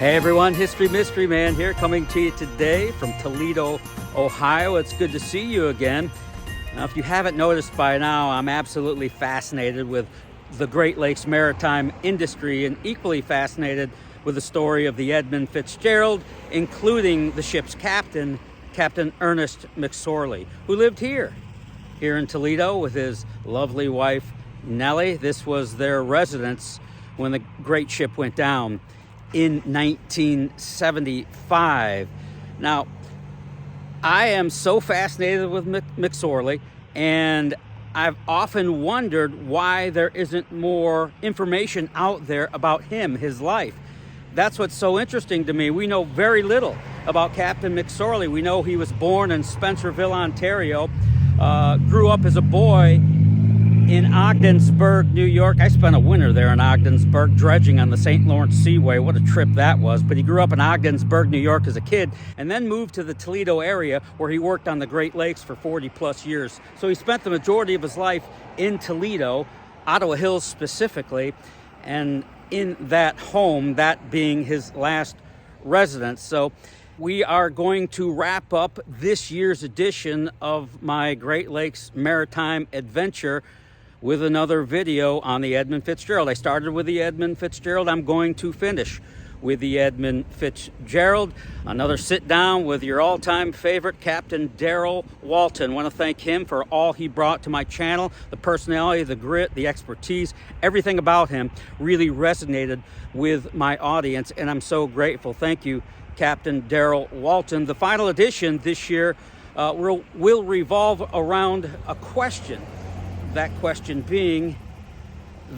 Hey everyone, History Mystery Man here, coming to you today from Toledo, Ohio. It's good to see you again. Now, if you haven't noticed by now, I'm absolutely fascinated with the Great Lakes Maritime industry and equally fascinated with the story of the Edmund Fitzgerald, including the ship's captain, Captain Ernest McSorley, who lived here in Toledo with his lovely wife, Nellie. This was their residence when the great ship went down in 1975. Now, I am so fascinated with McSorley, and I've often wondered why there isn't more information out there about him, his life. That's what's so interesting to me. We know very little about Captain McSorley. We know he was born in Spencerville, Ontario, grew up as a boy in Ogdensburg, New York. I spent a winter there in Ogdensburg dredging on the St. Lawrence Seaway. What a trip that was. But he grew up in Ogdensburg, New York as a kid and then moved to the Toledo area where he worked on the Great Lakes for 40 plus years. So he spent the majority of his life in Toledo, Ottawa Hills specifically, and in that home, that being his last residence. So we are going to wrap up this year's edition of my Great Lakes Maritime adventure with another video on the Edmund Fitzgerald. I started with the Edmund Fitzgerald. I'm going to finish with the Edmund Fitzgerald. Another sit down with your all-time favorite, Captain Darrell Walton. I want to thank him for all he brought to my channel. The personality, the grit, the expertise, everything about him really resonated with my audience, and I'm so grateful. Thank you, Captain Darrell Walton. The final edition this year will revolve around a question. That question being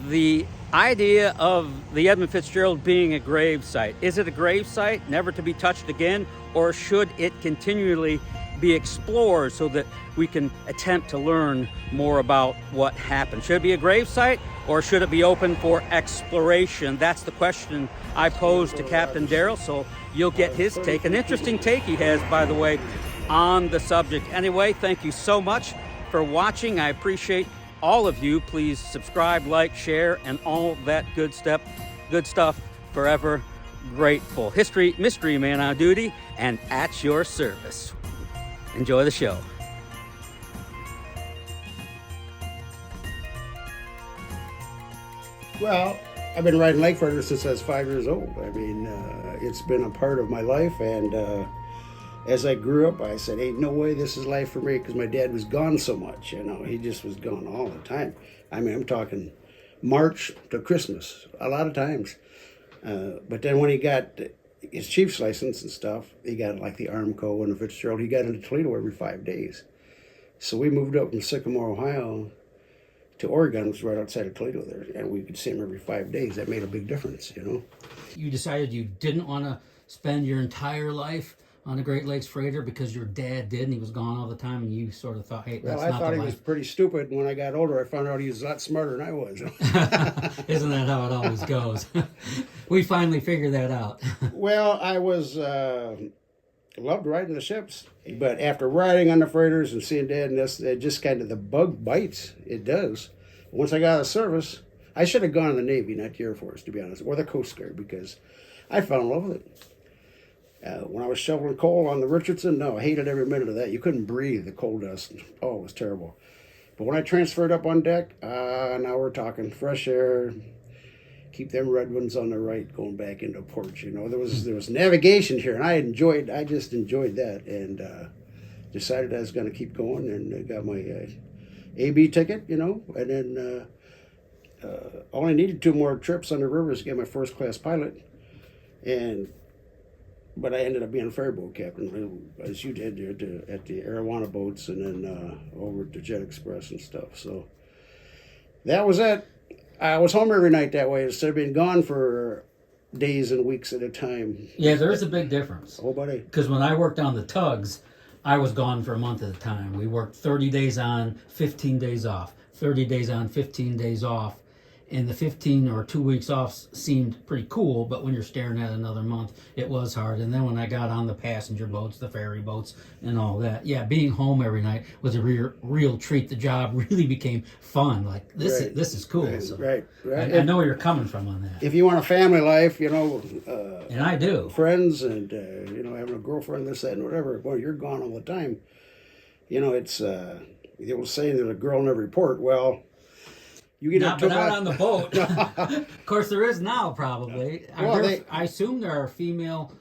the idea of the Edmund Fitzgerald being a grave site. Is it a grave site, never to be touched again, or should it continually be explored so that we can attempt to learn more about what happened? Should it be a grave site, or should it be open for exploration? That's the question I posed to Captain Darrell, so you'll get his take. An interesting take he has, by the way, on the subject. Anyway, thank you so much for watching. I appreciate all of you. Please subscribe, like, share, and all that good stuff. Forever grateful. History Mystery Man on duty and at your service. Enjoy the show. Well, I've been riding lake freighters since I was 5 years old. I mean, it's been a part of my life, and as I grew up, I said, ain't no way this is life for me, because my dad was gone so much, you know. He just was gone all the time. I mean, I'm talking March to Christmas, a lot of times. But then when he got his chief's license and stuff, he got like the Armco and the Fitzgerald, he got into Toledo every 5 days. So we moved up from Sycamore, Ohio to Oregon, which was right outside of Toledo there, and we could see him every 5 days. That made a big difference, you know. You decided you didn't want to spend your entire life on a Great Lakes freighter because your dad did, and he was gone all the time, and you sort of thought, hey, that's not the life. Well, I thought he was pretty stupid. When I got older, I found out he was a lot smarter than I was. Isn't that how it always goes? We finally figured that out. Well, I was loved riding the ships, but after riding on the freighters and seeing Dad and this, it just kind of, the bug bites. It does. Once I got out of service, I should have gone in the Navy, not the Air Force, to be honest, or the Coast Guard, because I fell in love with it. When I was shoveling coal on the Richardson, no, I hated every minute of that. You couldn't breathe, the coal dust. Oh, it was terrible. But when I transferred up on deck, now we're talking fresh air, keep them red ones on the right going back into port. You know, there was navigation here, and I just enjoyed that, and decided I was going to keep going, and I got my AB ticket, you know, and then only needed 2 more trips on the rivers to get my first class pilot, but I ended up being a ferry boat captain, as you did at the Arowana boats, and then over at the Jet Express and stuff. So that was it. I was home every night that way instead of being gone for days and weeks at a time. Yeah, there is a big difference. Oh, buddy. Because when I worked on the tugs, I was gone for a month at a time. We worked 30 days on, 15 days off. 30 days on, 15 days off. And the 15 or 2 weeks off seemed pretty cool, but when you're staring at another month, it was hard. And then when I got on the passenger boats, the ferry boats, and all that, yeah, being home every night was a real treat. The job really became fun. Like, this is cool. Right, so right. I know where you're coming from on that. If you want a family life, And I do. friends and, having a girlfriend, this, that, and whatever, well, you're gone all the time. It's, the old saying, there's a girl in every port. Well, you get Not on the boat. Of course, there is now, probably. Well, I assume there are female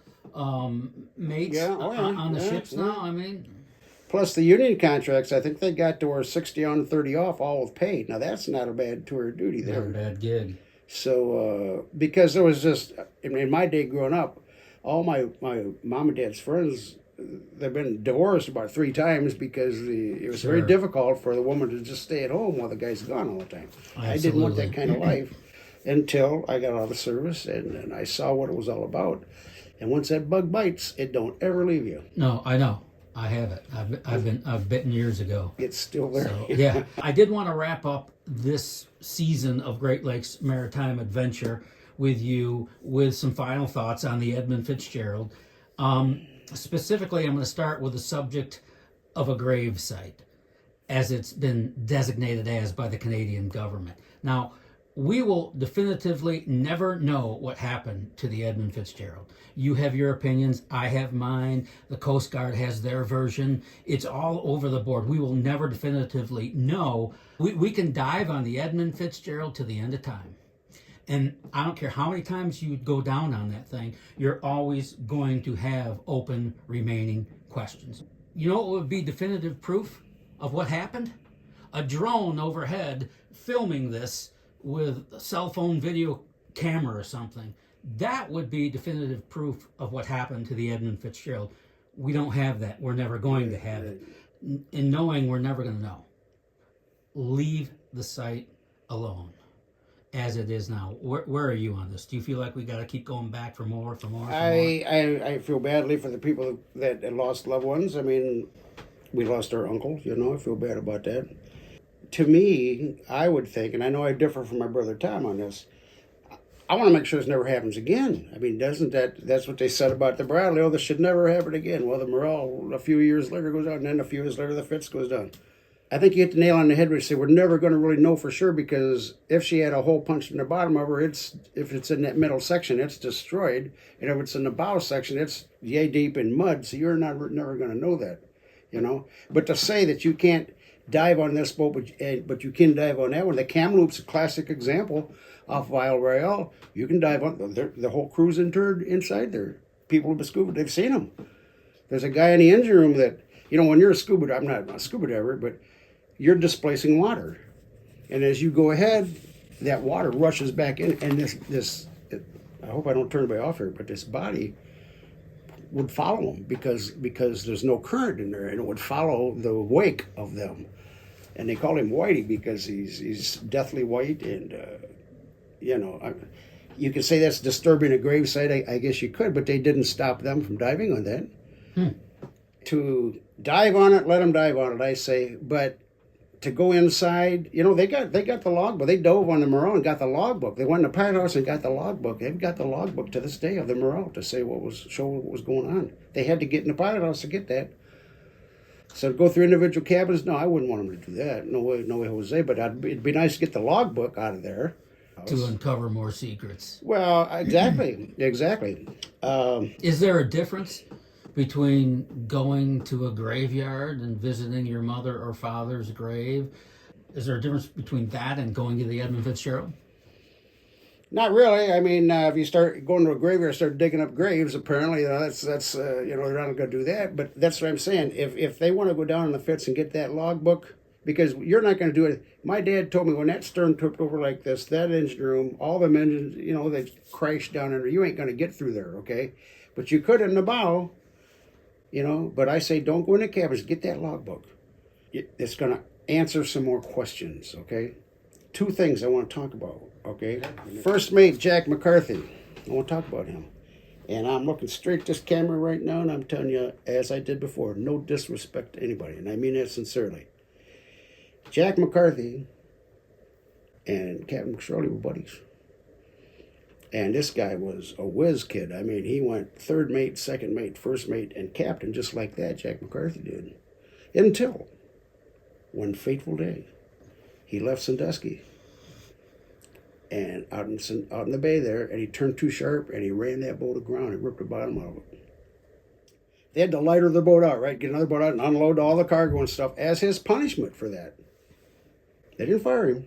mates on the ships now. I mean, plus the union contracts, I think they got to where 60 on, 30 off, all with pay. Now, that's not a bad tour of duty there. not a bad gig. So, because there was just, in my day growing up, all my mom and dad's friends, they've been divorced about 3 times because it was very difficult for the woman to just stay at home while the guy's gone all the time. Absolutely. I didn't want that kind of life until I got out of service and I saw what it was all about. And once that bug bites, it don't ever leave you. No, I know. I have it. I've bitten years ago. It's still there. So, yeah. I did want to wrap up this season of Great Lakes Maritime Adventure with you with some final thoughts on the Edmund Fitzgerald. Specifically, I'm going to start with the subject of a gravesite, as it's been designated as by the Canadian government. Now, we will definitively never know what happened to the Edmund Fitzgerald. You have your opinions, I have mine, the Coast Guard has their version. It's all over the board. We will never definitively know. We can dive on the Edmund Fitzgerald to the end of time. And I don't care how many times you go down on that thing, you're always going to have open remaining questions. You know what would be definitive proof of what happened? A drone overhead filming this with a cell phone video camera or something. That would be definitive proof of what happened to the Edmund Fitzgerald. We don't have that. We're never going to have it. In knowing we're never going to know. Leave the site alone as it is now. Where are you on this? Do you feel like we got to keep going back for more? I feel badly for the people that lost loved ones. I mean, we lost our uncle, I feel bad about that. To me, I would think, and I know I differ from my brother Tom on this, I want to make sure this never happens again. I mean, that's what they said about the Bradley. Oh, this should never happen again. Well, the Morel a few years later goes down, and then a few years later the Fitz goes down. I think you hit the nail on the head when you say we're never going to really know for sure, because if she had a hole punched in the bottom of her, if it's in that middle section, it's destroyed. And if it's in the bow section, it's yay deep in mud, so you're never going to know that, But to say that you can't dive on this boat, but you can dive on that one. The Kamloop's a classic example off of Isle Royale. You can dive on, the whole crew's interred inside there. People have been scuba, they've seen them. There's a guy in the engine room that, when you're a scuba, I'm not a scuba diver, but you're displacing water. And as you go ahead, that water rushes back in, and I hope I don't turn anybody off here, but this body would follow them because there's no current in there, and it would follow the wake of them. And they call him Whitey because he's deathly white, and you could say that's disturbing a gravesite. I guess you could, but they didn't stop them from diving on that. To dive on it, let them dive on it, I say. But to go inside, they got the logbook. They dove on the Morel and got the logbook. They went in the pilot house and got the logbook. They've got the logbook to this day of the Morel to show what was going on. They had to get in the pilot house to get that. So to go through individual cabins, no, I wouldn't want them to do that. No way, Jose. But it'd be nice to get the logbook out of there to uncover more secrets. Well, exactly. Is there a difference between going to a graveyard and visiting your mother or father's grave? Is there a difference between that and going to the Edmund Fitzgerald? Not really. I mean, if you start going to a graveyard, start digging up graves, apparently, that's they're not going to do that. But that's what I'm saying. If they want to go down in the Fitz and get that logbook, because you're not going to do it. My dad told me when that stern tipped over like this, that engine room, all them engines, they crashed down under. You ain't going to get through there, okay? But you could in the bow. But I say don't go in the cabins, get that logbook. It's going to answer some more questions, okay? 2 things I want to talk about, okay? First mate, Jack McCarthy. I want to talk about him. And I'm looking straight at this camera right now, and I'm telling you, as I did before, no disrespect to anybody, and I mean that sincerely. Jack McCarthy and Captain Shirley were buddies. And this guy was a whiz kid. I mean, he went third mate, second mate, first mate, and captain just like that, Jack McCarthy did. Until one fateful day, he left Sandusky and out in the bay there, and he turned too sharp, and he ran that boat aground and ripped the bottom out of it. They had to lighter the boat out, right? Get another boat out and unload all the cargo and stuff as his punishment for that. They didn't fire him.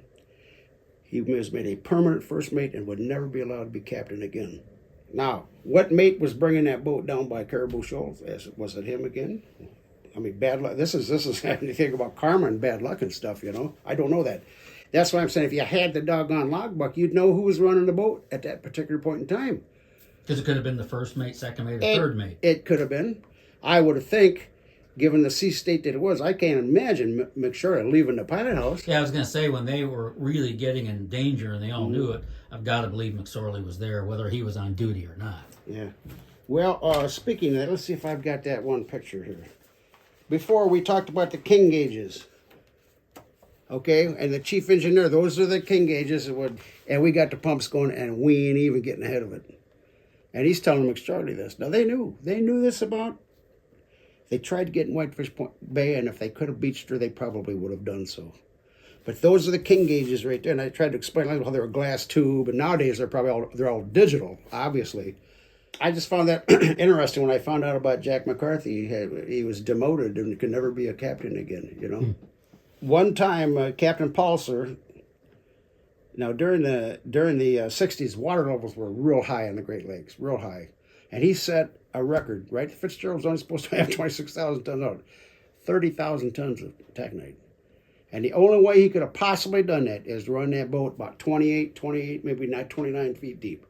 He was made a permanent first mate and would never be allowed to be captain again. Now, what mate was bringing that boat down by Caribou Shoals? Was it him again? I mean, bad luck. This is you think about karma and bad luck and stuff, you know. I don't know that. That's why I'm saying if you had the doggone logbook, you'd know who was running the boat at that particular point in time. Because it could have been the first mate, second mate, or third mate. It could have been. I would think, given the sea state that it was, I can't imagine McShorley leaving the pilot house. Yeah, I was going to say, when they were really getting in danger and they all knew it, I've got to believe McSorley was there, whether he was on duty or not. Yeah. Well, speaking of that, let's see if I've got that one picture here. Before, we talked about the king gauges. Okay, and the chief engineer, those are the king gauges. And we got the pumps going, and we ain't even getting ahead of it. And he's telling McSorley this. Now, they knew this about. They tried to get in Whitefish Bay, and if they could have beached her, they probably would have done so. But those are the king gauges right there. And I tried to explain how they're a glass tube, and nowadays they're all digital, obviously. I just found that interesting when I found out about Jack McCarthy. He was demoted and could never be a captain again, you know. One time, Captain Paulser, now during the 60s, water levels were real high in the Great Lakes, real high. And he set a record, right? Fitzgerald was only supposed to have 26,000 tons out, 30,000 tons of taconite. And the only way he could have possibly done that is run that boat about 28, maybe not 29 feet deep.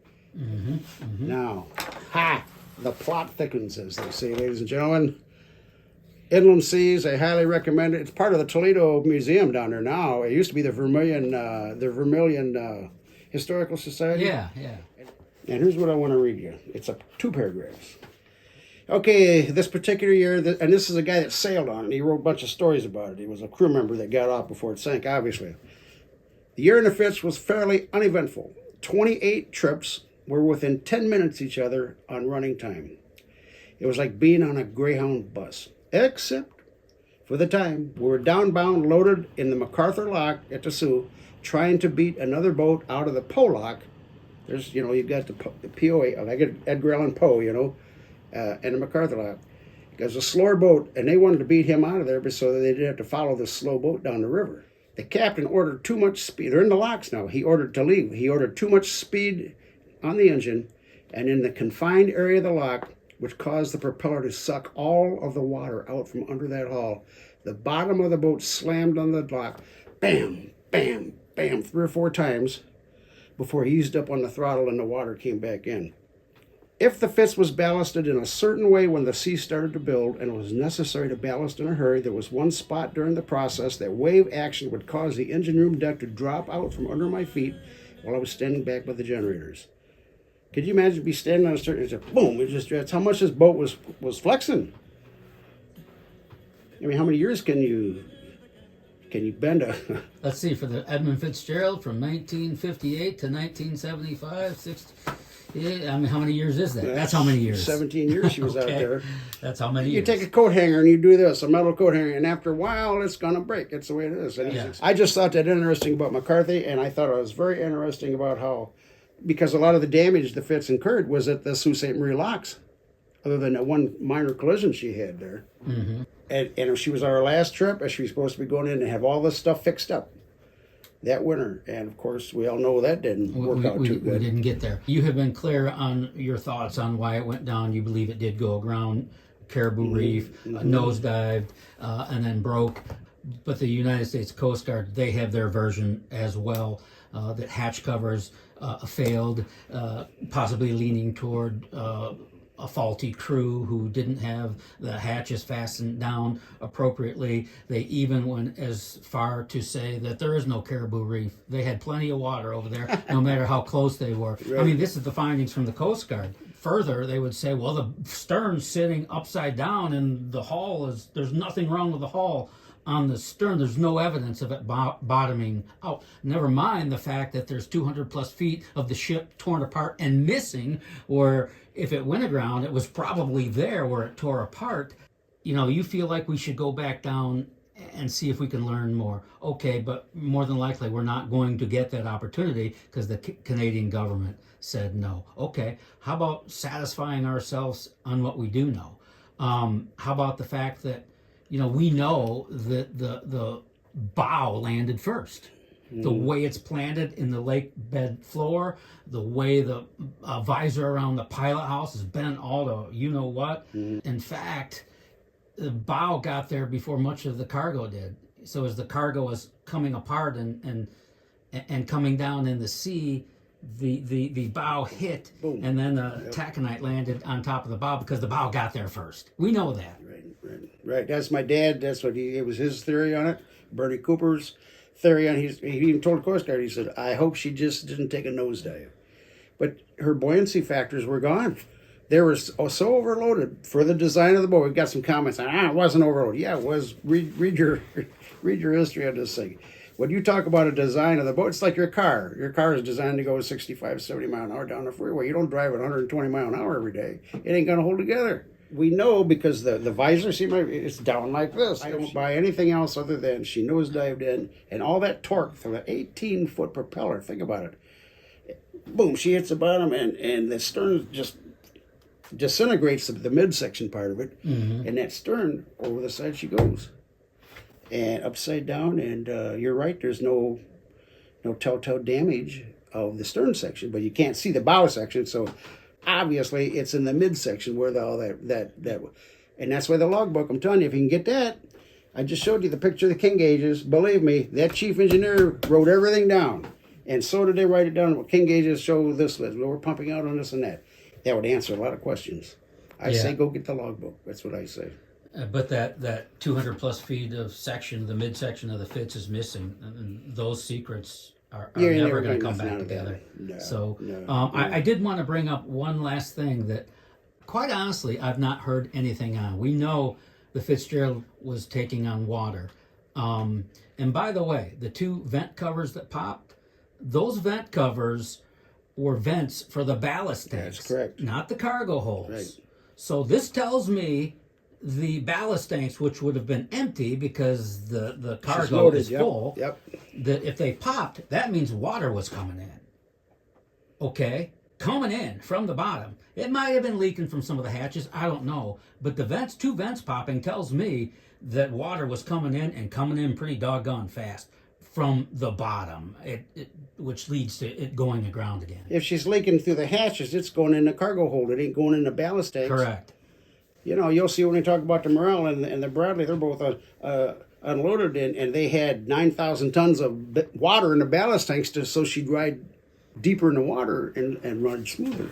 Now, the plot thickens, as they say, ladies and gentlemen. Inland Seas, I highly recommend it. It's part of the Toledo Museum down there now. It used to be the Vermilion Historical Society. Yeah. And here's what I want to read you. It's 2 paragraphs. Okay, this particular year, and this is a guy that sailed on it. He wrote a bunch of stories about it. He was a crew member that got off before it sank, obviously. The year in the Fitz was fairly uneventful. 28 trips were within 10 minutes each other on running time. It was like being on a Greyhound bus, except for the time we were downbound, loaded in the MacArthur Lock at the Sioux, trying to beat another boat out of the Poe Lock. There's, you've got the POA, like Edgar Allan Poe, and the MacArthur Lock. It was a slower boat, and they wanted to beat him out of there so that they didn't have to follow this slow boat down the river. The captain ordered too much speed. They're in the locks now. He ordered to leave. He ordered too much speed on the engine, and in the confined area of the lock, which caused the propeller to suck all of the water out from under that hull, the bottom of the boat slammed on the lock, bam, bam, bam, 3 or 4 times before he eased up on the throttle and the water came back in. If the Fitz was ballasted in a certain way when the sea started to build and it was necessary to ballast in a hurry, there was one spot during the process that wave action would cause the engine room deck to drop out from under my feet while I was standing back by the generators. Could you imagine be standing on a certain, just boom, that's how much this boat was flexing. I mean, how many years can you bend a... Let's see, for the Edmund Fitzgerald from 1958 to 1975, 60... Yeah, I mean, how many years is that? That's how many years. 17 years she was out there. That's how many years. You take a coat hanger and you do this, a metal coat hanger, and after a while, it's going to break. It's the way it is. I just thought that interesting about McCarthy, and I thought it was very interesting about how, because a lot of the damage the Fitz incurred was at the Sault Ste. Marie locks, other than that one minor collision she had there. Mm-hmm. And if she was on her last trip, she was supposed to be going in and have all this stuff fixed up that winter, and of course we all know that didn't work out too good. We didn't get there. You have been clear on your thoughts on why it went down. You believe it did go aground, Caribou Reef, nosedived, and then broke. But the United States Coast Guard, they have their version as well, that hatch covers failed, possibly leaning toward a faulty crew who didn't have the hatches fastened down appropriately. They even went as far to say that there is no Caribou Reef. They had plenty of water over there, no matter how close they were. Right. I mean, this is the findings from the Coast Guard. Further, they would say, well, the stern's sitting upside down and the hull there's nothing wrong with the hull. on the stern, there's no evidence of it bottoming out. Never mind the fact that there's 200 plus feet of the ship torn apart and missing, or if it went aground, it was probably there where it tore apart. You know, you feel like we should go back down and see if we can learn more. Okay, but more than likely we're not going to get that opportunity because the Canadian government said no. Okay, how about satisfying ourselves on what we do know? How about the fact that, you know, we know that the bow landed first. The way it's planted in the lake bed floor, the way the visor around the pilot house is bent all to you know what. In fact, the bow got there before much of the cargo did. So as the cargo was coming apart and coming down in the sea, the bow hit, boom, and then the taconite landed on top of the bow because the bow got there first. We know that. Right. That's my dad. That's what it was his theory on it. Bernie Cooper's theory on. He even told Coast Guard. He said, "I hope she just didn't take a nosedive," but her buoyancy factors were gone. They were so overloaded for the design of the boat. We've got some comments on, it wasn't overloaded. Yeah, it was. Read your history on this thing. When you talk about a design of the boat, it's like your car. Your car is designed to go 65, 70 mile an hour down the freeway. You don't drive at 120 mile an hour every day. It ain't going to hold together. We know because the visor, see, it's down like this. I don't buy anything else other than she nosedived in, and all that torque from an 18-foot propeller. Think about it. Boom, she hits the bottom, and the stern just disintegrates the midsection part of it, and that stern, over the side she goes. And upside down, and you're right, there's no telltale damage of the stern section, but you can't see the bow section, so obviously it's in the midsection where all that and that's why the logbook, I'm telling you, if you can get that, I just showed you the picture of the king gauges. Believe me, that chief engineer wrote everything down, and so did they write it down. What king gauges show this list, we're pumping out on this and that. That would answer a lot of questions. I say go get the logbook. That's what I say. But that 200 plus feet of section, the midsection of the Fitz is missing, and those secrets are never going to come back together. I did want to bring up one last thing that, quite honestly, I've not heard anything on. We know the Fitzgerald was taking on water. And by the way, the two vent covers that popped, those vent covers were vents for the ballast tanks. That's correct. Not the cargo holds. Right. So this tells me the ballast tanks, which would have been empty because the cargo is full, that if they popped, that means water was coming in. Okay? Coming in from the bottom. It might have been leaking from some of the hatches, I don't know. But the two vents popping tells me that water was coming in and coming in pretty doggone fast from the bottom, which leads to it going aground again. If she's leaking through the hatches, it's going in the cargo hold. It ain't going in the ballast tanks. Correct. You know, you'll see when they talk about the Morel and the Bradley, they're both unloaded, and they had 9,000 tons of water in the ballast tanks so she'd ride deeper in the water and run smoother.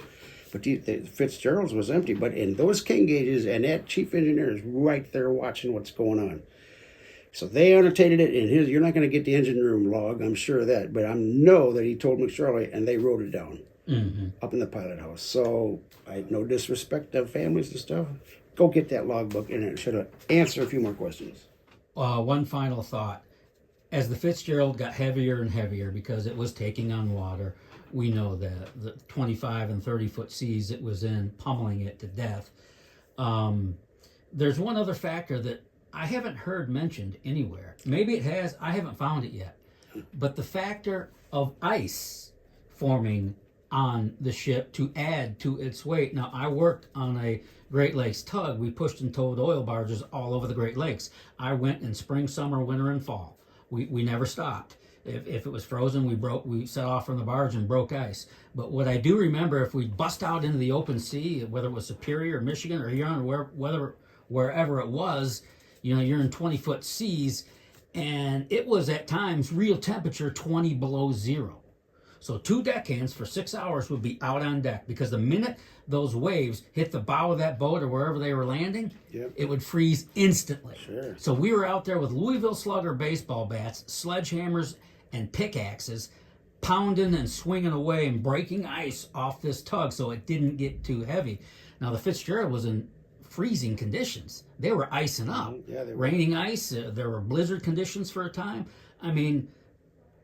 But the Fitzgerald's was empty. But in those king gauges, and that chief engineer is right there watching what's going on. So they annotated it in his. You're not going to get the engine room log, I'm sure of that. But I know that he told McSorley, and they wrote it down up in the pilot house. So I no disrespect to families and stuff. Go get that logbook, and it should answer a few more questions. One final thought. As the Fitzgerald got heavier and heavier because it was taking on water, we know that the 25 and 30-foot seas it was in, pummeling it to death. There's one other factor that I haven't heard mentioned anywhere. Maybe it has. I haven't found it yet. But the factor of ice forming on the ship to add to its weight. Now, I worked on a Great Lakes tug. We pushed and towed oil barges all over the Great Lakes. I went in spring, summer, winter, and fall. We never stopped. If it was frozen, we set off from the barge and broke ice. But what I do remember, if we bust out into the open sea, whether it was Superior or Michigan or Huron or wherever it was, you know, you're in 20-foot seas, and it was at times real temperature 20 below zero. So 2 deckhands for 6 hours would be out on deck because the minute those waves hit the bow of that boat or wherever they were landing, it would freeze instantly. Sure. So we were out there with Louisville Slugger baseball bats, sledgehammers, and pickaxes, pounding and swinging away and breaking ice off this tug so it didn't get too heavy. Now the Fitzgerald was in freezing conditions. They were icing up. Yeah, they were. Raining ice. There were blizzard conditions for a time. I mean,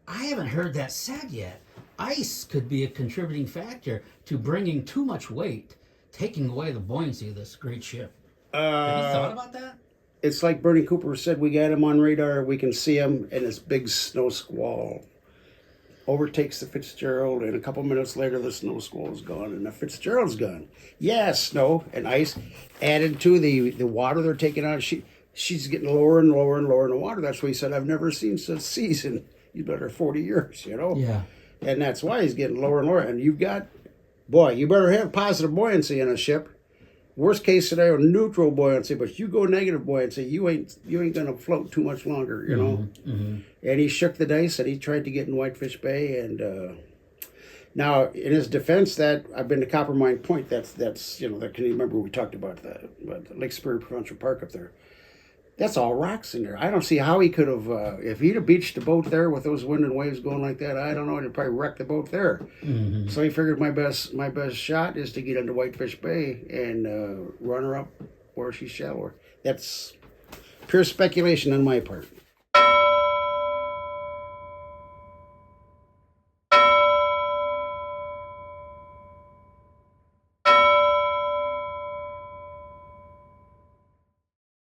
I haven't heard that said yet. Ice could be a contributing factor to bringing too much weight, taking away the buoyancy of this great ship. Have you thought about that? It's like Bernie Cooper said, we got him on radar, we can see him, and this big snow squall overtakes the Fitzgerald, and a couple minutes later the snow squall is gone, and the Fitzgerald's gone. Yeah, snow and ice added to the water they're taking out. She's getting lower and lower and lower in the water. That's why he said, I've never seen such season. He's been there 40 years, you know? Yeah. And that's why he's getting lower and lower. And you've got, boy, you better have positive buoyancy in a ship. Worst case scenario, neutral buoyancy, but you go negative buoyancy, you ain't gonna float too much longer, you know. Mm-hmm. And he shook the dice and he tried to get in Whitefish Bay. And now, in his defense, that I've been to Coppermine Point. That's you know, can you remember we talked about the Lake Superior Provincial Park up there? That's all rocks in there. I don't see how he could have, if he'd have beached the boat there with those wind and waves going like that, I don't know, he'd probably wreck the boat there. Mm-hmm. So he figured my best shot is to get into Whitefish Bay and run her up where she's shallower. That's pure speculation on my part.